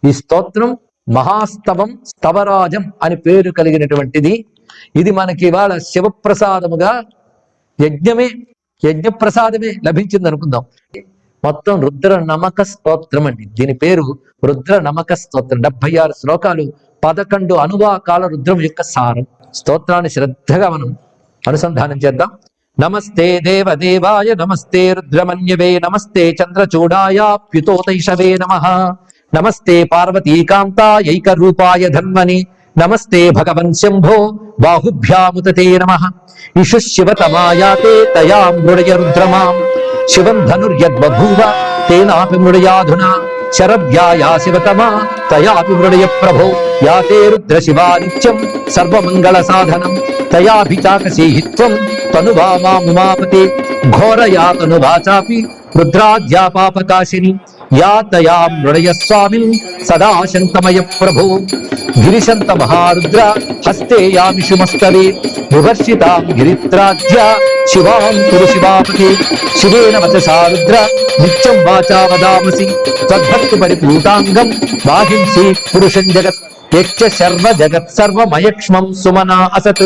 ఈ స్తోత్రం మహాస్తవం స్తవరాజం అని పేరు కలిగినటువంటిది. ఇది మనకి ఇవాళ శివప్రసాదముగా యజ్ఞప్రసాదమే లభించింది అనుకుందాం. మొత్తం రుద్ర నమక స్తోత్రం అండి. దీని పేరు రుద్ర నమక స్తోత్రం. 76 శ్లోకాలు, 11 అనువాకాల రుద్రం యొక్క సారం. స్తోత్రాన్ని శ్రద్ధగా మనం అనుసంధానం చేద్దాం. నమస్తే దేవదేవాయ నమస్తే రుద్రమన్యవే నమస్తే చంద్రచూడాయాప్యుతోతైషవే నమః నమస్తే పార్వతీకాంతాయైక రూపాయ ధన్వని నమస్తే భగవన్ శంభో బాహుభ్యాముతే నమః ఇషు శివతమాయాతే తయా మృడయ రుద్రమాం శివం ధనుర్యద్బభూవ తేనాపి మృడయాధునా శరవ్యాయా శివతమా తయాపి మృడయ ప్రభో యాతే రుద్ర శివా నిత్యం సర్వమంగళ సాధనం తయాభిచాకసేహిత్వం తనువా మాముమాపతే ఘోరయా తనువాచాపి రుద్రాద్యాపాపకాశిని యా తయా మృడయ స్వామిన్ సదా శంతమయ ప్రభో గిరిశంత మహారుద్ర హస్తే యామిషుమస్తవే వివర్షితాం గిరిత్రాజ్య శివాం కురు శివాపతే శివేన వచసా రుద్ర నిత్యం వాచా వదామసి తద్భక్తి పరిపూతాంగం వాహింసి పురుషం జగత్ యక్ష శర్వ జగత్ సర్వమయక్ష్మం సుమనా అసత్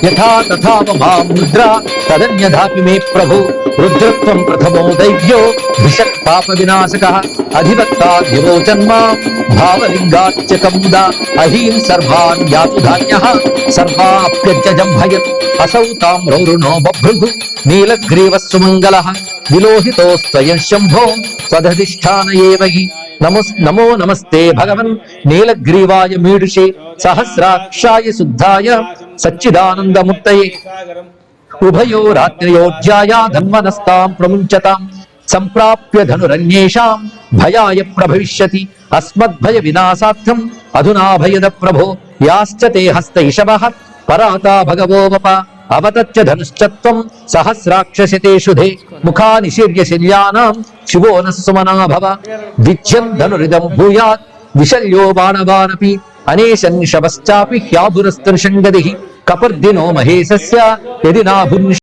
యథా తథా మాం రుద్ర తదన్యథాపి మే ప్రభు రుద్రత్వం ప్రథమో దైవ్యో భిషక్ పాప వినాశకః అధివక్తా విరోచన్మాం భావలింగాచ్యకముద అహీం సర్వాన్ యాతు ధాన్యః సర్వాప్యజ్జం భయత్ అసౌ తామ్రౌరుణో బభ్రుః నీలగ్రీవः సుమంగళః విలోహితోస్త్వయం శంభో స్వదధిష్ఠాన ఏవ హి నమో నమస్తే భగవన్ నీలగ్రీవాయ మీడుషే సహస్రాక్షాయ శుద్ధాయ సచ్చిదానందముక్తయే ఉభయో రాత్రయోధ్యాయా ధన్వనస్తాం ప్రముంచతాం సంప్రాప్య ధనురన్యేషాం భయాయ ప్రభవిష్యతి అస్మద్భయ వినాశార్థం అధునా భయద ప్రభో యాశ్చ తే హస్తైషవః పరాతా భగవోవప అవతచ్చ ధనుశ్చత్వం సహస్రాక్షశతేషుధే ముఖానిశీర్య శల్యానాం శివో నః సుమనా భవ విద్యం ధనురిదం భూయాత్ విశల్యో బాణవానపి అనేశన్నిషవశ్చాపి హ్యాభురస్తృషంగదిః కపర్దినో మహేశస్య యది నాభున్